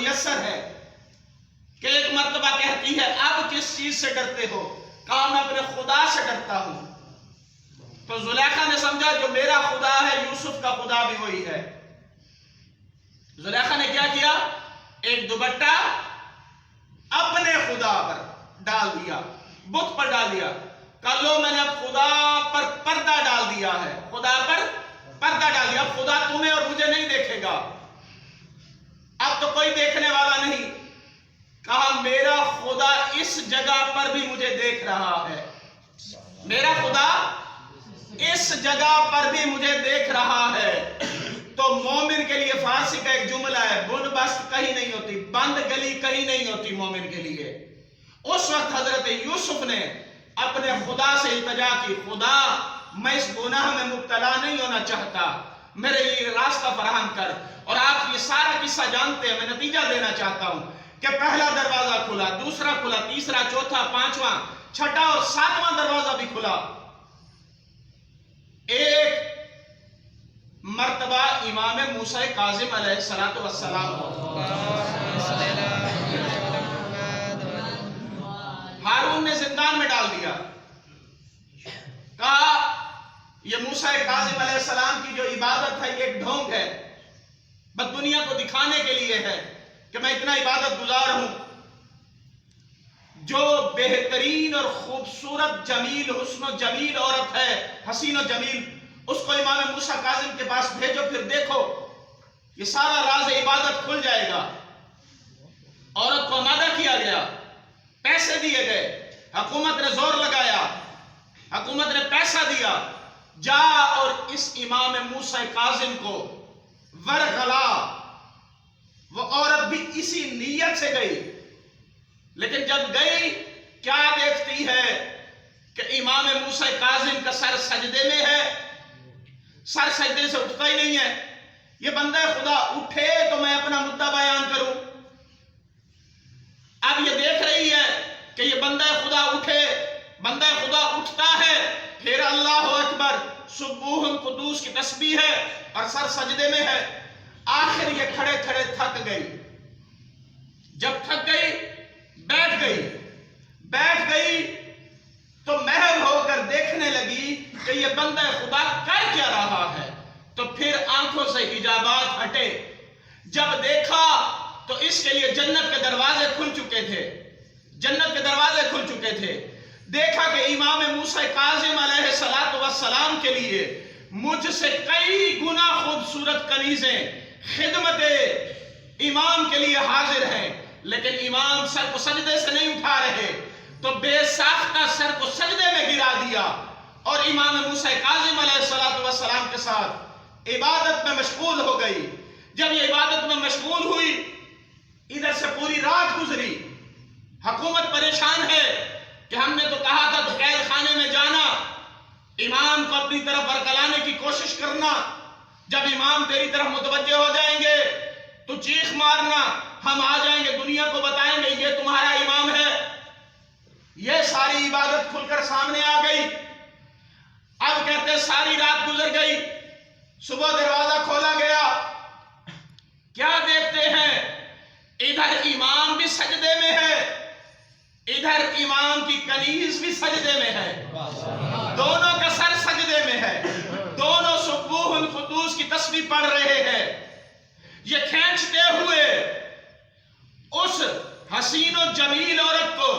میسر ہے کہ ایک مرتبہ کہتی ہے اب کس چیز سے ڈرتے ہو؟ کہا میں اپنے خدا سے ڈرتا ہوں۔ تو زلیخا نے سمجھا جو میرا خدا ہے یوسف کا خدا بھی وہی ہے۔ زلیخا نے کیا کیا؟ ایک دوپٹہ اپنے خدا پر ڈال دیا، بت پر ڈال دیا۔ کہا لو میں نے اب خدا پر پردہ ڈال دیا ہے، خدا پر پردہ ڈال دیا، اب خدا تمہیں اور مجھے نہیں دیکھے گا، اب تو کوئی دیکھنے والا نہیں۔ کہا میرا خدا اس جگہ پر بھی مجھے دیکھ رہا ہے، میرا خدا اس جگہ پر بھی مجھے دیکھ رہا ہے۔ تو مومن کے لیے فارسی کا ایک جملہ ہے، بن بست کہیں نہیں ہوتی، بند گلی کہیں نہیں ہوتی مومن کے لیے۔ اس وقت حضرت یوسف نے اپنے خدا سے التجا کی، خدا میں اس گناہ میں مبتلا نہیں ہونا چاہتا، میرے لیے راستہ فراہم کر۔ اور آپ یہ سارا قصہ جانتے ہیں، میں نتیجہ دینا چاہتا ہوں کہ پہلا دروازہ کھلا، دوسرا کھلا، تیسرا، چوتھا، پانچواں، چھٹا اور ساتواں دروازہ بھی کھلا۔ ایک مرتبہ امام موسیٰ کاظم علیہ السلام ہارون نے زندان میں ڈال دیا۔ کہا یہ موسیٰ کاظم علیہ السلام کی جو عبادت ہے یہ ایک ڈھونگ ہے، بس دنیا کو دکھانے کے لیے ہے کہ میں اتنا عبادت گزار ہوں۔ جو بہترین اور خوبصورت جمیل حسن و جمیل عورت ہے، حسین و جمیل، اس کو امام موسیٰ کاظم کے پاس بھیجو، پھر دیکھو یہ سارا راز عبادت کھل جائے گا۔ عورت کو آمادہ کیا گیا، پیسے دیے گئے، حکومت نے زور لگایا، حکومت نے پیسہ دیا، جا اور اس امام موسیٰ کاظم کو ورغلا۔ وہ عورت بھی اسی نیت سے گئی، لیکن جب گئی کیا دیکھتی ہے کہ امام موسیٰ کاظم کا سر سجدے میں ہے، سر سجدے سے اٹھتا ہی نہیں ہے۔ یہ بندہ خدا اٹھے تو میں اپنا مدعا بیان کروں۔ اب یہ دیکھ رہی ہے کہ یہ بندہ خدا اٹھے، بندہ خدا اٹھتا ہے، پھر اللہ اکبر سبوح قدوس کی تسبیح ہے اور سر سجدے میں ہے۔ آخر یہ کھڑے کھڑے تھک گئی، جب تھک گئی بیٹھ گئی تو محو ہو کر دیکھنے لگی کہ یہ بندہ خدا کر کیا رہا ہے۔ تو پھر آنکھوں سے حجابات ہٹے، جب دیکھا تو اس کے لیے جنت کے دروازے کھل چکے تھے، جنت کے دروازے کھل چکے تھے۔ دیکھا کہ امام موسیٰ کاظم علیہ السلام کے لیے مجھ سے کئی گنا خوبصورت کنیزیں خدمت امام کے لیے حاضر ہیں، لیکن امام سر کو سجدے سے نہیں اٹھا رہے، تو بے ساختہ سر کو سجدے میں گرا دیا اور امام موسیٰ کاظم علیہ السلام کے ساتھ عبادت میں مشغول ہو گئی۔ جب یہ عبادت میں مشغول ہوئی، ادھر سے پوری رات گزری، حکومت پریشان ہے کہ ہم نے تو کہا تھا تو قید خانے میں جانا، امام کو اپنی طرف برکلانے کی کوشش کرنا، جب امام تیری طرف متوجہ ہو جائیں گے تو چیخ مارنا، ہم آ جائیں گے، دنیا کو بتائیں گے یہ تمہارا امام ہے۔ یہ ساری عبادت کھل کر سامنے آ گئی۔ اب کہتے ساری رات گزر گئی، صبح دروازہ کھولا گیا، کیا دیکھتے ہیں؟ ادھر امام بھی سجدے میں ہے، ادھر امام کی کنیز بھی سجدے میں ہے، دونوں کا سر سجدے میں ہے، دونوں سبوح القدوس کی تسبیح پڑھ رہے ہیں۔ یہ کھینچتے ہوئے اس حسین و جمیل عورت کو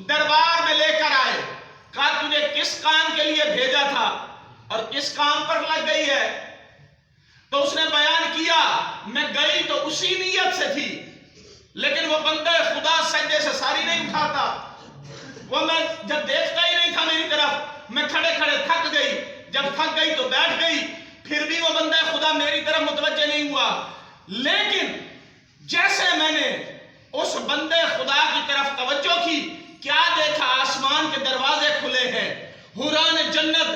دربار میں لے کر آئے، کہا تجھے کس کام کے لیے بھیجا تھا اور کس کام پر لگ گئی ہے؟ تو اس نے بیان کیا میں گئی تو اسی نیت سے تھی، لیکن وہ بندہ خدا سجدے سے ساری نہیں اٹھاتا، وہ میں جب دیکھتا ہی نہیں تھا میری طرف، میں کھڑے کھڑے تھک گئی، جب تھک گئی تو بیٹھ گئی، پھر بھی وہ بندہ خدا میری طرف متوجہ نہیں ہوا۔ لیکن جیسے میں نے اس بندے خدا کی طرف توجہ کی، کیا دیکھا؟ آسمان کے دروازے کھلے ہیں، حوران جنت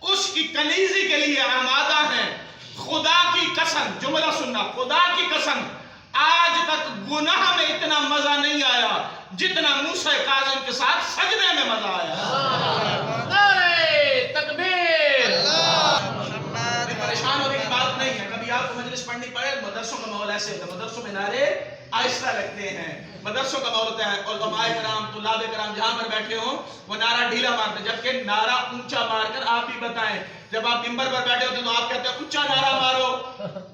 اس کی کنیزی کے لیے آمادہ ہیں۔ خدا کی قسم، جملہ سننا، خدا کی قسم آج تک گناہ میں اتنا مزہ نہیں آیا جتنا موسیٰ کاظم کے ساتھ سجدے میں مزہ آیا۔ نعرہ تکبیر! پریشان ہونے کی بات نہیں ہے، کبھی آپ کو مجلس پڑھنی پڑے، مدرسوں کا ماحول ایسے ہوتا ہے، مدرسوں میں نعرے آہستہ لگتے ہیں. مدرسوں کا ماحول ہوتا ہے، علماء کرام، طلاب کرام جہاں پر بیٹھے ہوں وہ نعرہ ڈھیلا مارتے ہیں، جبکہ نعرہ اونچا مار کر آپ بھی بتائیں. جب آپ ممبر پر بیٹھے ہوتے ہیں تو آپ کہتے ہیں اونچا نعرہ مارو،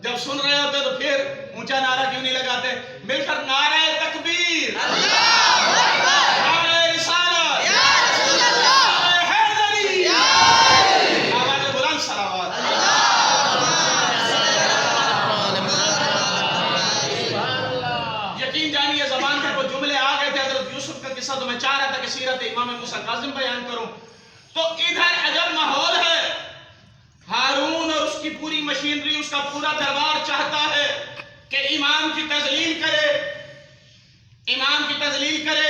جب سن رہے ہوتے تو پھر اونچا نعرہ کیوں نہیں لگاتے؟ مل کر نعرہ تکبیر، نعرہ رسالت، نعرہ حیدری، آواز بلند صلوات. یقین جانیے زبان پر وہ جملے آ گئے تھے. حضرت یوسف کا قصہ تو میں چاہ رہا تھا کہ سیرت امام موسیٰ کاظم بیان کروں، تو ادھر عجب ماحول ہے. ہارون اور اس کی پوری مشینری، اس کا پورا دربار چاہتا ہے کہ امام کی تذلیل کرے، امام کی تذلیل کرے،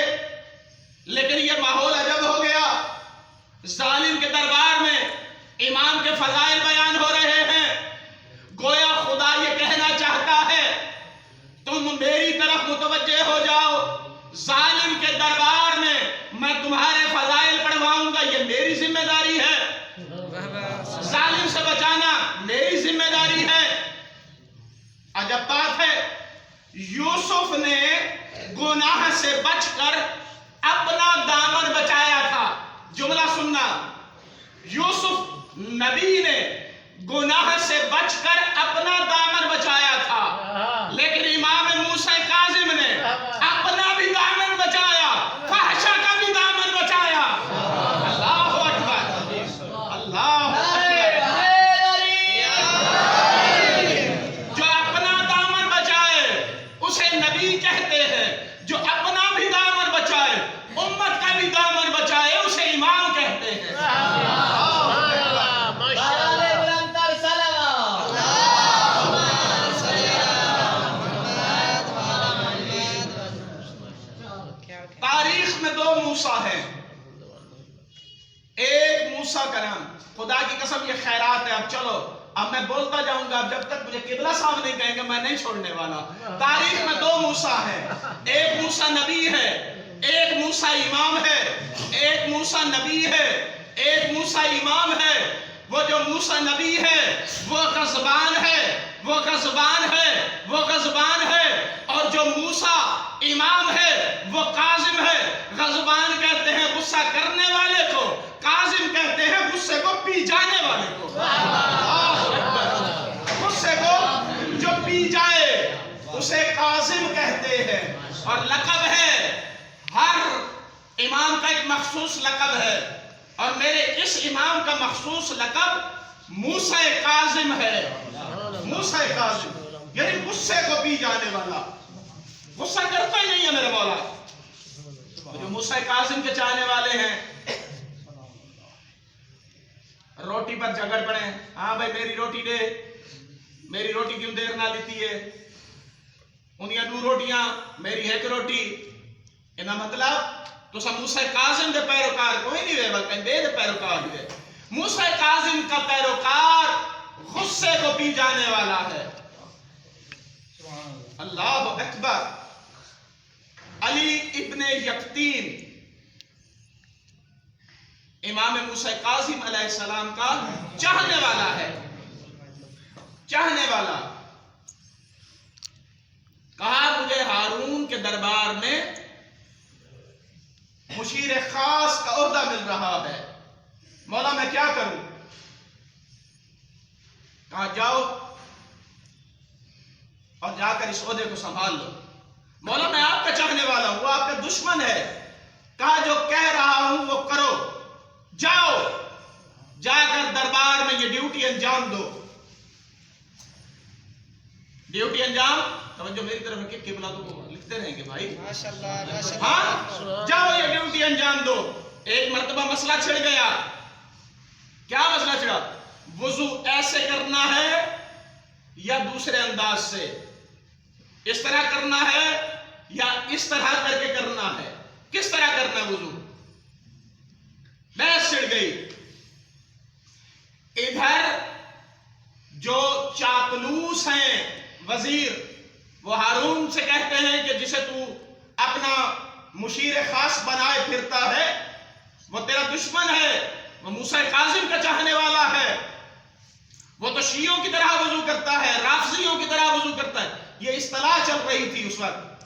لیکن یہ ماحول عجب ہو گیا. ظالم کے دربار میں امام کے فضائل بیان ہو رہے ہیں، گویا خدا یہ کہنا چاہتا ہے تم میری طرف متوجہ ہو جاؤ، ظالم کے دربار میں تمہارے فضائل پڑھواؤں گا، یہ میری ذمہ داری ہے. ظالم سے بچانا میری ذمہ داری ہے. عجب بات ہے، یوسف نے گناہ سے بچ کر اپنا دامن بچایا تھا. جملہ سننا، یوسف نبی نے گناہ سے بچ کر اپنا دامن بچایا تھا، لیکن امام موسیٰ کاظم نے اپنا بھی دامن بچایا، فحشہ کا بھی دامن بچایا. اللہ اکبر، اللہ اکبر. جو اپنا دامن بچائے اسے نبی کہتے ہیں، جو اپنا بھی دامن بچائے، امت کا بھی دامن بچائے، اسے امام کہتے ہیں. تاریخ میں دو موسیٰ ہیں. ایک موسیٰ کا نام، خدا کی قسم یہ خیرات ہے. اب چلو، اب میں بولتا جاؤں گا، اب جب تک مجھے قبلہ صاحب نہیں کہیں گے میں نہیں چھوڑنے والا. تاریخ میں دو موسیٰ ہیں، ایک موسیٰ نبی ہے، ایک موسیٰ امام ہے. ایک موسیٰ نبی ہے، ایک موسیٰ امام ہے. وہ جو موسیٰ نبی ہے وہ غضبان ہے، وہ غضبان ہے، وہ غضبان ہے. اور جو موسیٰ امام ہے وہ کاظم ہے. غضبان کہتے ہیں غصہ کرنے والے کو، کاظم کہتے ہیں غصے کو پی جانے والے کو. غصے کو جو پی جائے اسے کاظم کہتے ہیں. اور لقب ہے، ہر امام کا ایک مخصوص لقب ہے، اور میرے اس امام کا مخصوص لقب موسیٰ کاظم ہے. موسیٰ کاظم یعنی غصے کو پی جانے والا، غصہ کرتا ہی نہیں ہے میرے مولا. جو موسیٰ کاظم کے چاہنے والے ہیں روٹی پر جھگڑ پڑے، ہاں بھائی میری روٹی دے، میری روٹی کیوں دیر نہ لیتی ہے، انہیاں دو روٹیاں میری ایک روٹی. انہا مطلب تو سب موسیٰ کاظم دے پیروکار کوئی نہیں رہے، بلکہ دے پیروکار ہوئے. موسیٰ کاظم کا پیروکار غصے کو پی جانے والا ہے. اللہ اکبر. علی ابن یقطین امام موسیٰ کاظم علیہ السلام کا چاہنے والا ہے، چاہنے والا. کہا مجھے ہارون کے دربار میں مشیر خاص کا عہدہ مل رہا ہے، مولا میں کیا کروں؟ کہا جاؤ اور جا کر اس عہدے کو سنبھال لو. مولا میں آپ کا چاہنے والا ہوں، وہ آپ کا دشمن ہے. کہا جو کہہ رہا ہوں وہ کرو، جاؤ جا کر دربار میں یہ ڈیوٹی انجام دو. ڈیوٹی انجام، توجہ میری طرف رکھیں، قبلہ تو لکھتے رہیں گے بھائی، ہاں جاؤ یہ ڈیوٹی انجام دو. ایک مرتبہ مسئلہ چھڑ گیا. کیا مسئلہ چھڑا؟ وضو ایسے کرنا ہے یا دوسرے انداز سے، اس طرح کرنا ہے یا اس طرح کر کے کرنا ہے، کس طرح کرنا ہے وضو. بحث چھڑ گئی. ادھر جو چاپلوس ہیں وزیر، وہ ہارون سے کہتے ہیں کہ جسے تو اپنا مشیر خاص بنائے پھرتا ہے وہ تیرا دشمن ہے، وہ موسیٰ کاظم کا چاہنے والا ہے، وہ تو شیعوں کی طرح وضو کرتا ہے، رافضیوں کی طرح وضو کرتا ہے. یہ اصطلاح چل رہی تھی اس وقت.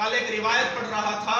کل ایک روایت پڑھ رہا تھا